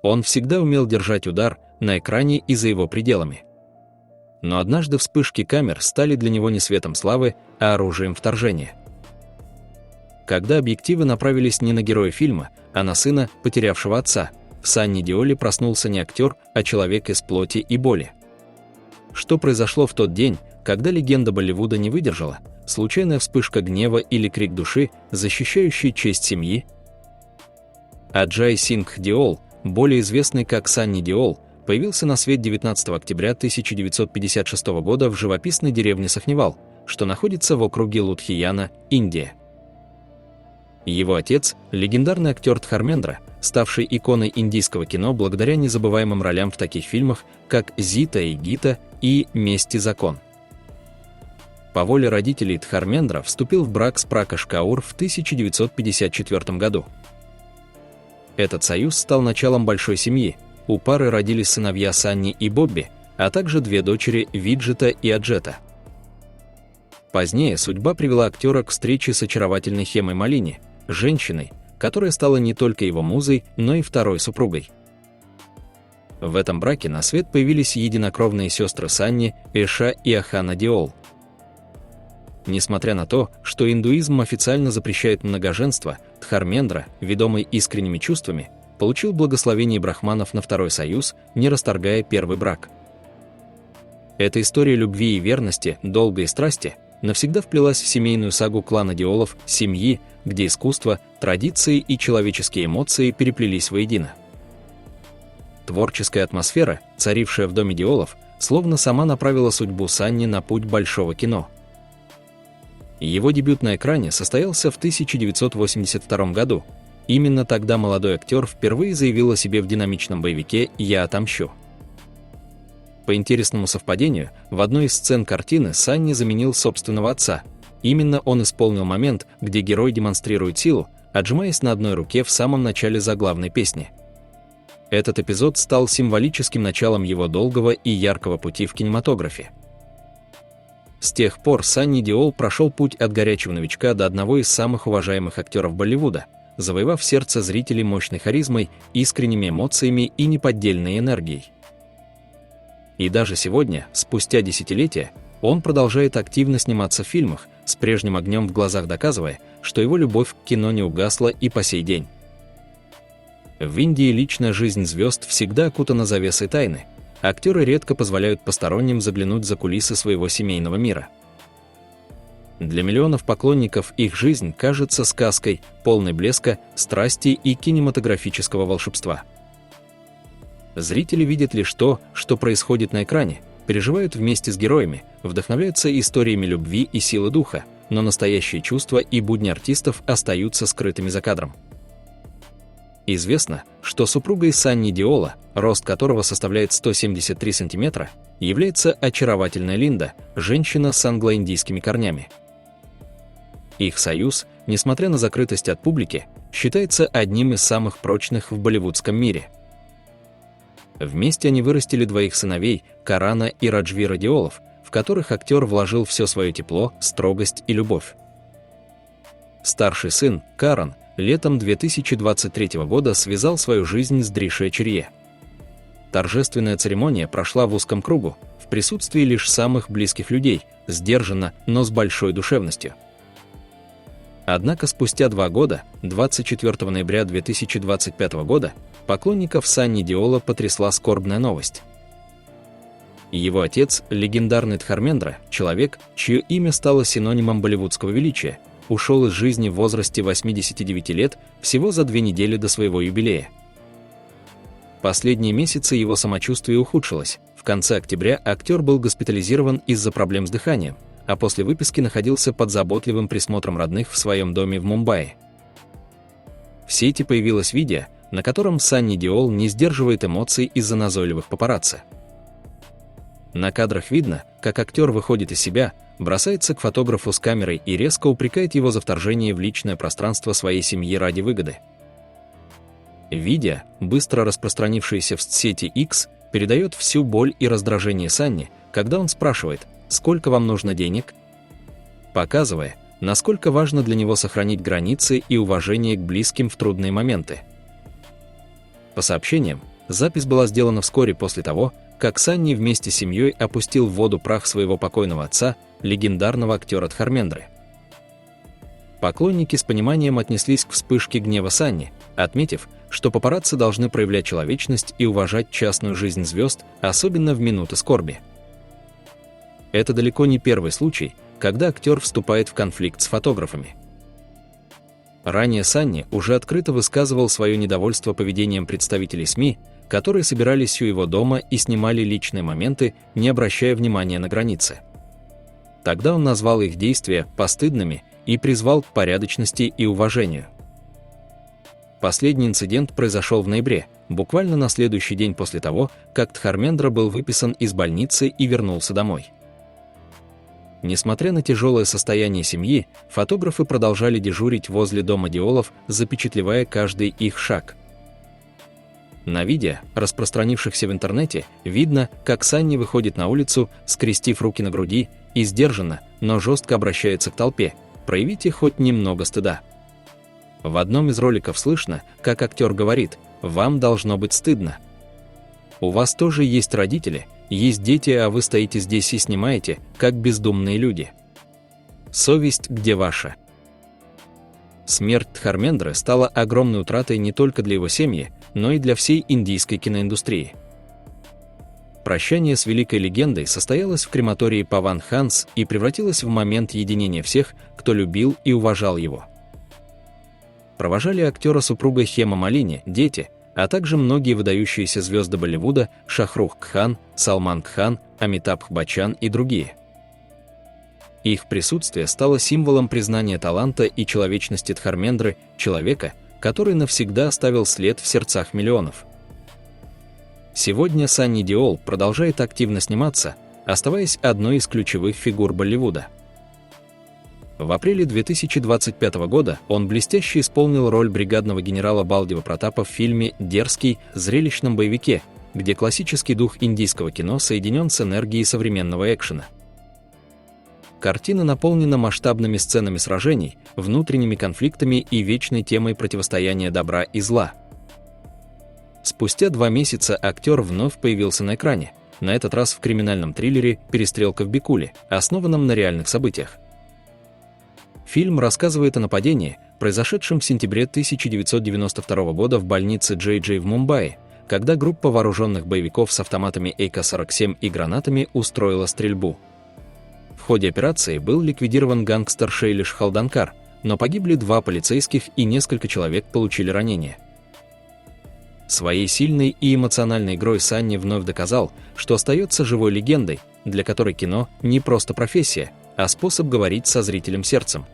Он всегда умел держать удар на экране и за его пределами. Но однажды вспышки камер стали для него не светом славы, а оружием вторжения. Когда объективы направились не на героя фильма, а на сына, потерявшего отца, в Санни Диоле проснулся не актер, а человек из плоти и боли. Что произошло в тот день, когда легенда Болливуда не выдержала? Случайная вспышка гнева или крик души, защищающий честь семьи? Аджай Сингх Диол, более известный как Санни Диол, появился на свет 19 октября 1956 года в живописной деревне Сахневал, что находится в округе Лудхияна, Индия. Его отец – легендарный актер Дхармендра, ставший иконой индийского кино благодаря незабываемым ролям в таких фильмах, как «Зита и Гита» и «Месть и закон». По воле родителей Дхармендра вступил в брак с Пракаш Каур в 1954 году. Этот союз стал началом большой семьи. У пары родились сыновья Санни и Бобби, а также две дочери Виджета и Аджета. Позднее судьба привела актера к встрече с очаровательной Хемой Малини, женщиной, которая стала не только его музой, но и второй супругой. В этом браке на свет появились единокровные сестры Санни, Эша и Ахана Диол. Несмотря на то, что индуизм официально запрещает многоженство, Дхармендра, ведомый искренними чувствами, получил благословение брахманов на второй союз, не расторгая первый брак. Эта история любви и верности, долга и страсти навсегда вплелась в семейную сагу клана Диолов, семьи, где искусство, традиции и человеческие эмоции переплелись воедино. Творческая атмосфера, царившая в доме Диолов, словно сама направила судьбу Санни на путь большого кино. Его дебют на экране состоялся в 1982 году. Именно тогда молодой актер впервые заявил о себе в динамичном боевике «Я отомщу». По интересному совпадению, в одной из сцен картины Санни заменил собственного отца. Именно он исполнил момент, где герой демонстрирует силу, отжимаясь на одной руке в самом начале заглавной песни. Этот эпизод стал символическим началом его долгого и яркого пути в кинематографе. С тех пор Санни Диол прошел путь от горячего новичка до одного из самых уважаемых актеров Болливуда, завоевав сердце зрителей мощной харизмой, искренними эмоциями и неподдельной энергией. И даже сегодня, спустя десятилетия, он продолжает активно сниматься в фильмах, с прежним огнем в глазах доказывая, что его любовь к кино не угасла и по сей день. В Индии личная жизнь звезд всегда окутана завесой тайны. Актеры редко позволяют посторонним заглянуть за кулисы своего семейного мира. Для миллионов поклонников их жизнь кажется сказкой, полной блеска, страсти и кинематографического волшебства. Зрители видят лишь то, что происходит на экране, переживают вместе с героями, вдохновляются историями любви и силы духа, но настоящие чувства и будни артистов остаются скрытыми за кадром. Известно, что супругой Санни Диола, рост которого составляет 173 см, является очаровательная Линда, женщина с англо-индийскими корнями. Их союз, несмотря на закрытость от публики, считается одним из самых прочных в болливудском мире. Вместе они вырастили двоих сыновей, Карана и Раджвира Диолов, в которых актер вложил все свое тепло, строгость и любовь. Старший сын, Каран, летом 2023 года связал свою жизнь с Дриши Черье. Торжественная церемония прошла в узком кругу, в присутствии лишь самых близких людей, сдержанно, но с большой душевностью. Однако спустя 2 года, 24 ноября 2025 года, поклонников Санни Диола потрясла скорбная новость. Его отец, легендарный Дхармендра, человек, чье имя стало синонимом болливудского величия, ушел из жизни в возрасте 89 лет всего за 2 недели до своего юбилея. Последние месяцы его самочувствие ухудшилось. В конце октября актер был госпитализирован из-за проблем с дыханием, а после выписки находился под заботливым присмотром родных в своем доме в Мумбаи. В сети появилось видео, на котором Санни Диол не сдерживает эмоций из-за назойливых папарацци. На кадрах видно, как актер выходит из себя, бросается к фотографу с камерой и резко упрекает его за вторжение в личное пространство своей семьи ради выгоды. Видео, быстро распространившееся в сети X, передает всю боль и раздражение Санни, когда он спрашивает: «Сколько вам нужно денег?», показывая, насколько важно для него сохранить границы и уважение к близким в трудные моменты. По сообщениям, Запись была сделана вскоре после того, как Санни вместе с семьей опустил в воду прах своего покойного отца, легендарного актера Дхармендры. Поклонники с пониманием отнеслись к вспышке гнева Санни, отметив, что папарацци должны проявлять человечность и уважать частную жизнь звезд, особенно в минуты скорби. Это далеко не первый случай, когда актер вступает в конфликт с фотографами. Ранее Санни уже открыто высказывал свое недовольство поведением представителей СМИ, которые собирались у его дома и снимали личные моменты, не обращая внимания на границы. Тогда он назвал их действия постыдными и призвал к порядочности и уважению. Последний инцидент произошел в ноябре, буквально на следующий день после того, как Дхармендра был выписан из больницы и вернулся домой. Несмотря на тяжелое состояние семьи, фотографы продолжали дежурить возле дома Диолов, запечатлевая каждый их шаг. На видео, распространившихся в интернете, видно, как Санни выходит на улицу, скрестив руки на груди, и сдержанно, но жестко обращается к толпе: «Проявите хоть немного стыда». В одном из роликов слышно, как актер говорит: «Вам должно быть стыдно. У вас тоже есть родители, есть дети, а вы стоите здесь и снимаете, как бездумные люди. Совесть где ваша?» Смерть Дхармендры стала огромной утратой не только для его семьи, но и для всей индийской киноиндустрии. Прощание с великой легендой состоялось в крематории Паван Ханс и превратилось в момент единения всех, кто любил и уважал его. Провожали актера супруга Хема Малини, дети, а также многие выдающиеся звезды Болливуда: Шахрух Кхан, Салман Кхан, Амитабх Баччан и другие. Их присутствие стало символом признания таланта и человечности Дхармендры, человека, который навсегда оставил след в сердцах миллионов. Сегодня Санни Деол продолжает активно сниматься, оставаясь одной из ключевых фигур Болливуда. В апреле 2025 года он блестяще исполнил роль бригадного генерала Балдива Пратапа в фильме «Дерзкий», зрелищном боевике, где классический дух индийского кино соединен с энергией современного экшена. Картина наполнена масштабными сценами сражений, внутренними конфликтами и вечной темой противостояния добра и зла. Спустя 2 месяца актер вновь появился на экране, на этот раз в криминальном триллере «Перестрелка в Бикуле», основанном на реальных событиях. Фильм рассказывает о нападении, произошедшем в сентябре 1992 года в больнице Джей-Джей в Мумбаи, когда группа вооруженных боевиков с автоматами АК-47 и гранатами устроила стрельбу. В ходе операции был ликвидирован гангстер Шейлиш Халданкар, но погибли 2 полицейских и несколько человек получили ранения. Своей сильной и эмоциональной игрой Санни вновь доказал, что остается живой легендой, для которой кино не просто профессия, а способ говорить со зрителем сердцем.